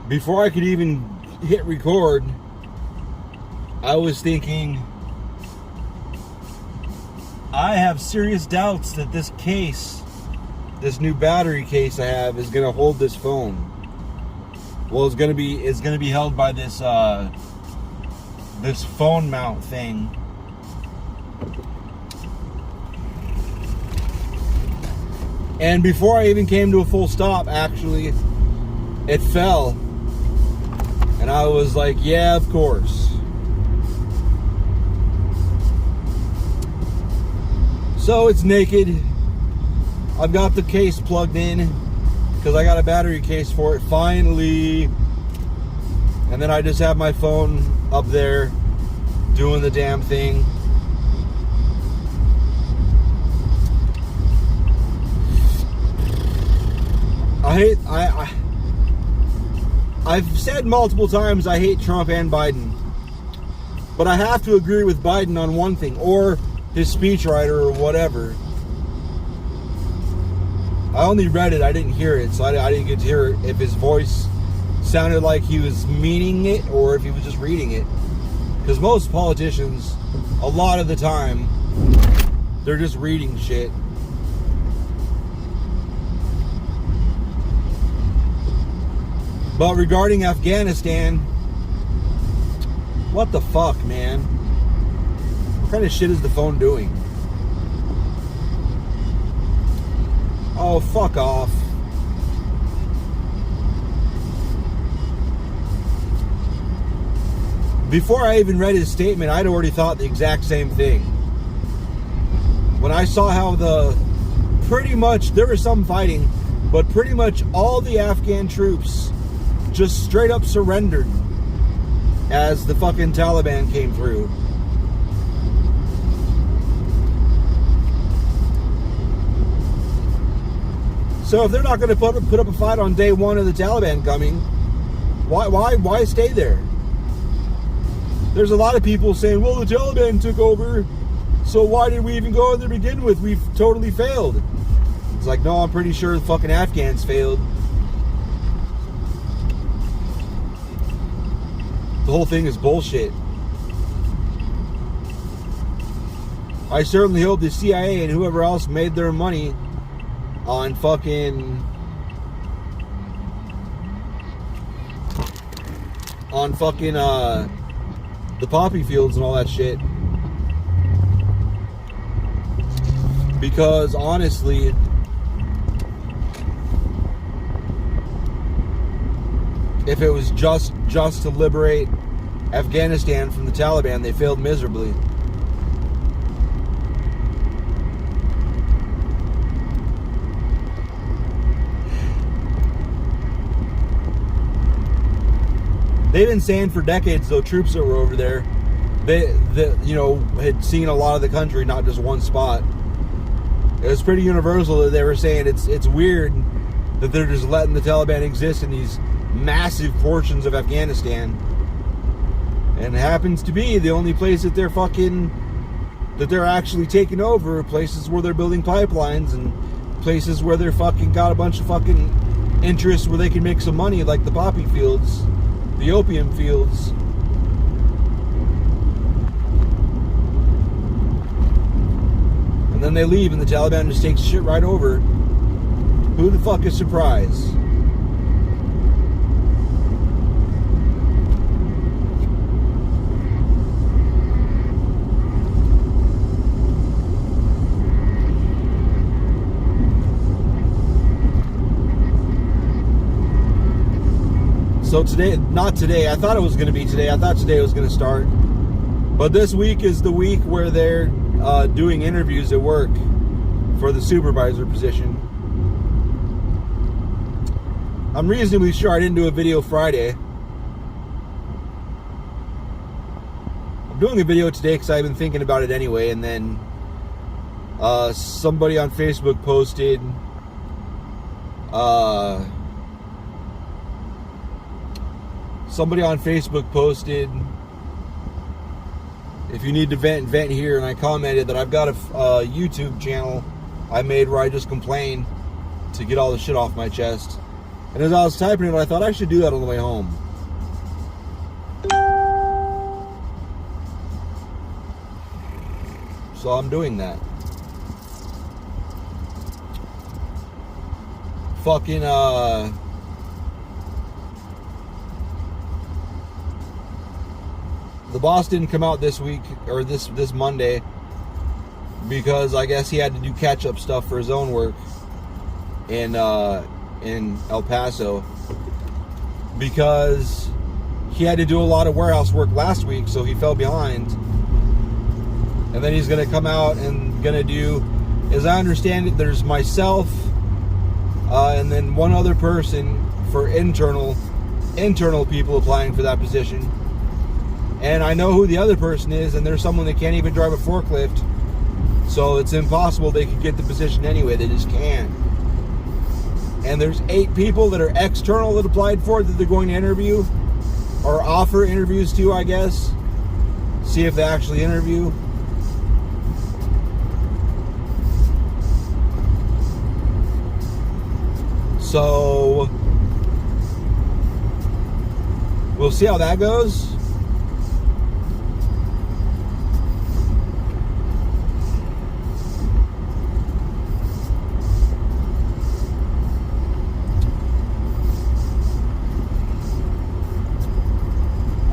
before I could even hit record, I was thinking, I have serious doubts that this case, this new battery case I have, is gonna hold this phone. Well, it's gonna be held by this this phone mount thing. And before I even came to a full stop, actually, it fell. And I was like, yeah, of course. So it's naked. I've got the case plugged in because I got a battery case for it finally. And then I just have my phone up there doing the damn thing. I've said multiple times I hate Trump and Biden, but I have to agree with Biden on one thing, or his speechwriter or whatever. I only read it, I didn't hear it, so I didn't get to hear if his voice sounded like he was meaning it or if he was just reading it. Because most politicians, a lot of the time, they're just reading shit. But regarding Afghanistan, what the fuck, man? What kind of shit is the phone doing? Oh, fuck off. Before I even read his statement, I'd already thought the exact same thing. When I saw how pretty much, there was some fighting, but pretty much all the Afghan troops just straight up surrendered as the fucking Taliban came through. So if they're not going to put up a fight on day one of the Taliban coming, why stay there? There's a lot of people saying, well, the Taliban took over, so why did we even go in there to begin with? We've totally failed. It's like, no, I'm pretty sure the fucking Afghans failed. The whole thing is bullshit. I certainly hope the CIA and whoever else made their money on fucking the poppy fields and all that shit. Because honestly, if it was just to liberate Afghanistan from the Taliban, they failed miserably. They've been saying for decades, though, troops that were over there, they had seen a lot of the country, not just one spot. It was pretty universal that they were saying it's weird that they're just letting the Taliban exist in these massive portions of Afghanistan, and it happens to be the only place that they're actually taking over, places where they're building pipelines and places where they're fucking got a bunch of fucking interests where they can make some money, like the poppy fields, the opium fields. And then they leave and the Taliban just takes shit right over. Who the fuck is surprised? So I thought it was going to be today. I thought today was going to start. But this week is the week where they're doing interviews at work for the supervisor position. I'm reasonably sure I didn't do a video Friday. I'm doing a video today because I've been thinking about it anyway, and then somebody on Facebook posted if you need to vent here, and I commented that I've got a YouTube channel I made where I just complain to get all the shit off my chest. And as I was typing it, I thought I should do that on the way home. So I'm doing that. Fucking, the boss didn't come out this week, or this Monday, because I guess he had to do catch-up stuff for his own work in El Paso, because he had to do a lot of warehouse work last week, so he fell behind. And then he's going to come out and going to do, as I understand it, there's myself and then one other person for internal people applying for that position. And I know who the other person is, and there's someone that can't even drive a forklift, so it's impossible they could get the position anyway. They just can't. And there's 8 people that are external that applied for it that they're going to interview, or offer interviews to, I guess. See if they actually interview. So we'll see how that goes.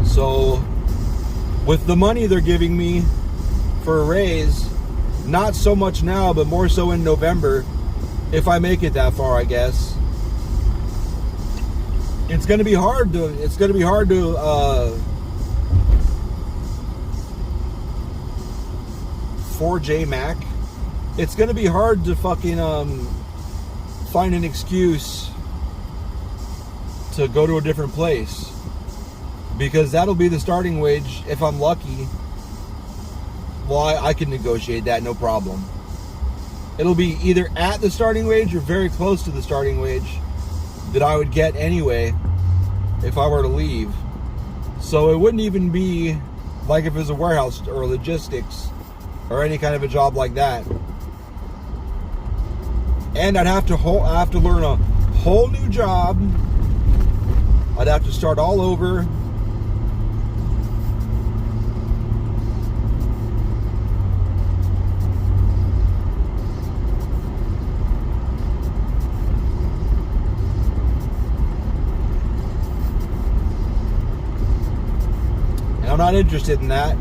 So with the money they're giving me for a raise, not so much now, but more so in November, if I make it that far, I guess. It's going to be hard to 4J Mac. It's going to be hard to fucking find an excuse to go to a different place, because that'll be the starting wage if I'm lucky. Well, I can negotiate that, no problem. It'll be either at the starting wage or very close to the starting wage that I would get anyway if I were to leave. So it wouldn't even be like if it was a warehouse or logistics or any kind of a job like that. And I'd have to learn a whole new job. I'd have to start all over. I'm not interested in that.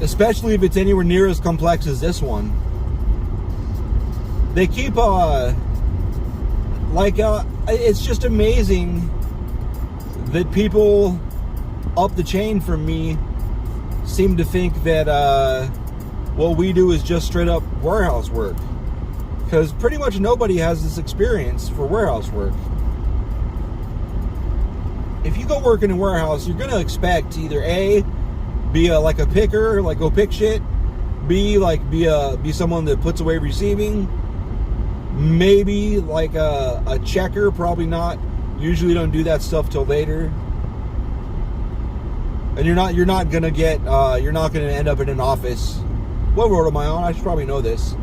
Especially if it's anywhere near as complex as this one. They keep it's just amazing that people up the chain from me seem to think that what we do is just straight up warehouse work, because pretty much nobody has this experience for warehouse work. If you go work in a warehouse, you're gonna expect to either A, be like a picker, like go pick shit, B, like be someone that puts away receiving, maybe like a checker, probably not. Usually don't do that stuff till later. And you're not gonna end up in an office. What road am I on? I should probably know this.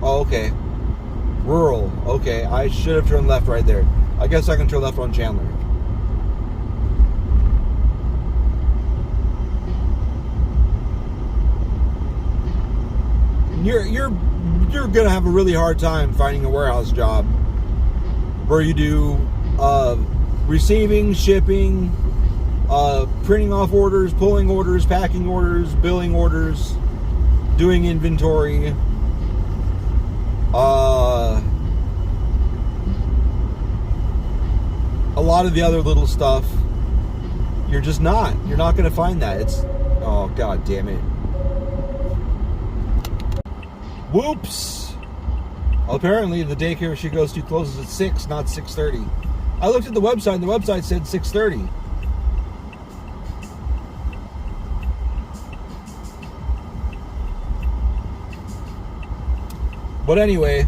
Oh, okay. Rural. Okay, I should have turned left right there. I guess I can turn left on Chandler. You're gonna have a really hard time finding a warehouse job where you do receiving, shipping, printing off orders, pulling orders, packing orders, billing orders, doing inventory, a lot of the other little stuff. You're not going to find that. It's, oh, God damn it. Whoops. Well, apparently the daycare she goes to closes at 6, not 6:30. I looked at the website, and the website said 6:30. But anyway,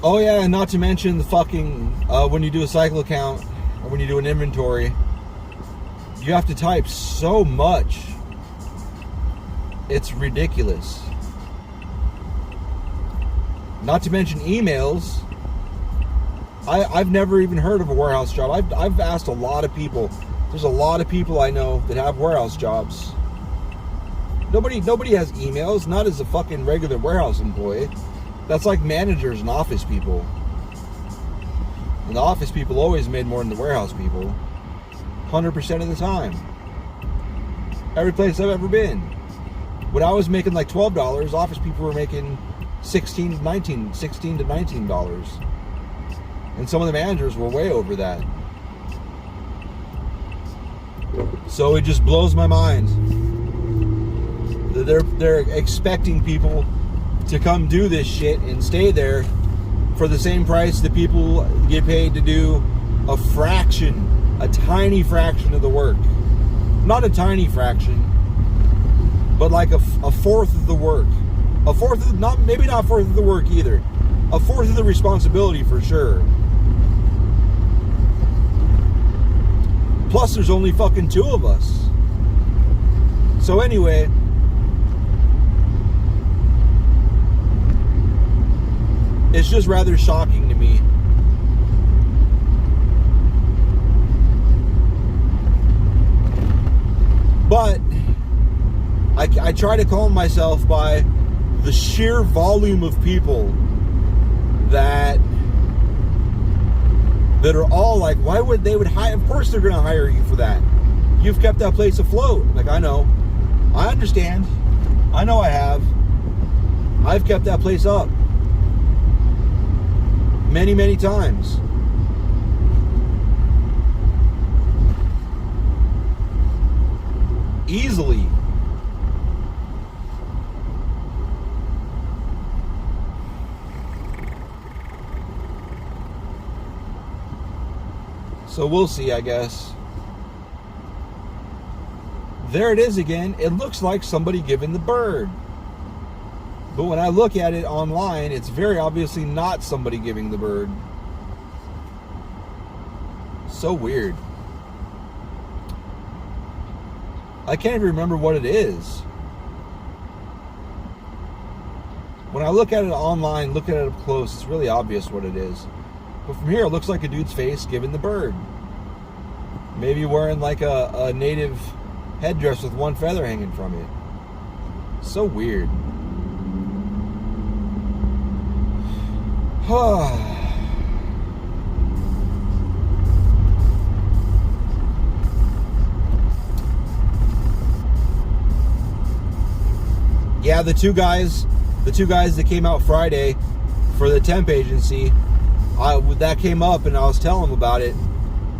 Oh yeah, and not to mention the fucking when you do a cycle count or when you do an inventory, you have to type so much. It's ridiculous. Not to mention emails. I've never even heard of a warehouse job. I've asked a lot of people. There's a lot of people I know that have warehouse jobs. Nobody has emails, not as a fucking regular warehouse employee. That's like managers and office people. And the office people always made more than the warehouse people. 100% of the time. Every place I've ever been. When I was making like $12, office people were making $16 to $19. And some of the managers were way over that. So it just blows my mind. They're expecting people to come do this shit and stay there for the same price that people get paid to do a tiny fraction of the work. Not a tiny fraction, but like a fourth of the work. Maybe not a fourth of the work either. A fourth of the responsibility for sure. Plus there's only fucking 2 of us. So anyway, it's just rather shocking to me. But I try to calm myself by the sheer volume of people that are all like, why would they would hire? Of course they're going to hire you for that. You've kept that place afloat. Like, I know. I understand. I know I have. I've kept that place up. Many, many times. Easily. So we'll see, I guess. There it is again. It looks like somebody giving the bird. But when I look at it online, it's very obviously not somebody giving the bird. So weird. I can't even remember what it is. When I look at it online, look at it up close, it's really obvious what it is. But from here, it looks like a dude's face giving the bird. Maybe wearing like a native headdress with one feather hanging from it. So weird. Yeah, the two guys that came out Friday for the temp agency, that came up and I was telling them about it,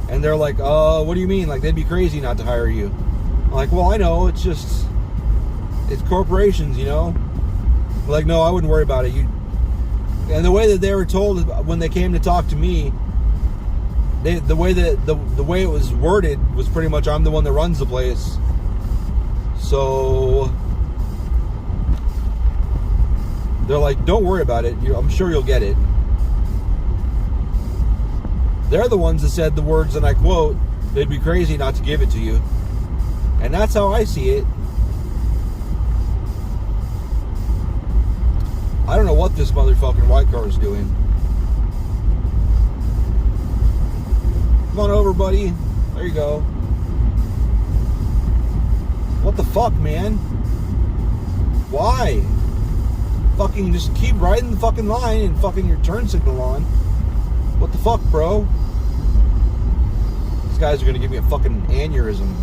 and they're like, what do you mean? Like, they'd be crazy not to hire you. I'm like, well, I know, it's corporations, you know? Like, no, I wouldn't worry about it. And the way that they were told when they came to talk to me, the way it was worded was pretty much, I'm the one that runs the place. So they're like, don't worry about it. I'm sure you'll get it. They're the ones that said the words, and I quote, they'd be crazy not to give it to you. And that's how I see it. I don't know what this motherfucking white car is doing. Come on over, buddy. There you go. What the fuck, man? Why? Fucking just keep riding the fucking line and fucking your turn signal on. What the fuck, bro? These guys are gonna give me a fucking aneurysm.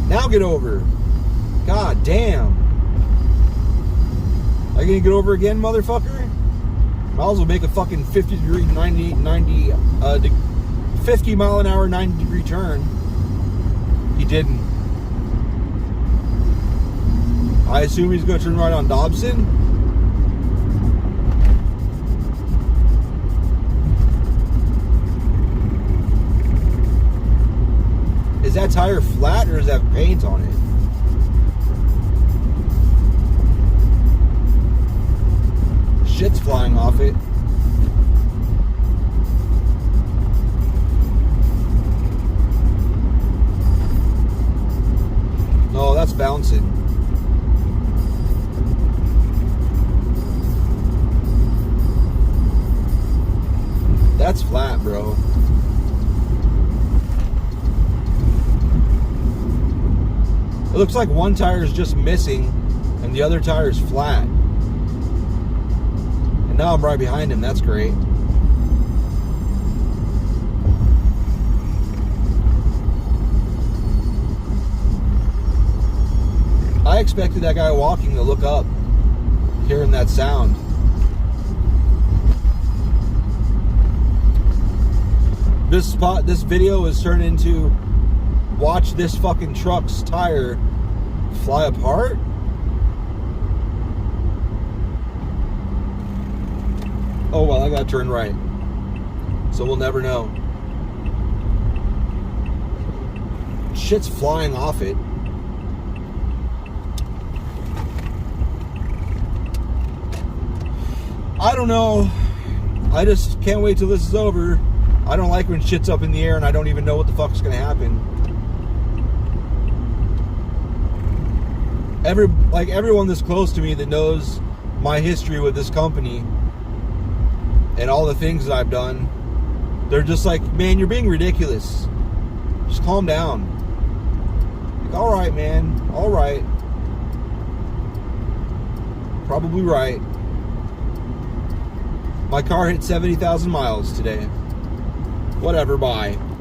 Now get over. God damn. Are you gonna get over again, motherfucker? Might as well make a fucking 50 mile an hour, 90 degree turn. He didn't. I assume he's gonna turn right on Dobson. Is that tire flat or does that have paint on it? Shit's flying off it. No, that's bouncing. That's flat, bro. It looks like one tire is just missing and the other tire is flat. And now I'm right behind him. That's great. I expected that guy walking to look up, hearing that sound. This video is turned into watch this fucking truck's tire fly apart. Oh well, I gotta turn right, so we'll never know. Shit's flying off it. I don't know. I just can't wait till this is over. I don't like when shit's up in the air and I don't even know what the fuck's gonna happen. Everyone that's close to me that knows my history with this company and all the things that I've done, they're just like, man, you're being ridiculous. Just calm down. Like, all right, man. All right. Probably right. My car hit 70,000 miles today. Whatever, bye.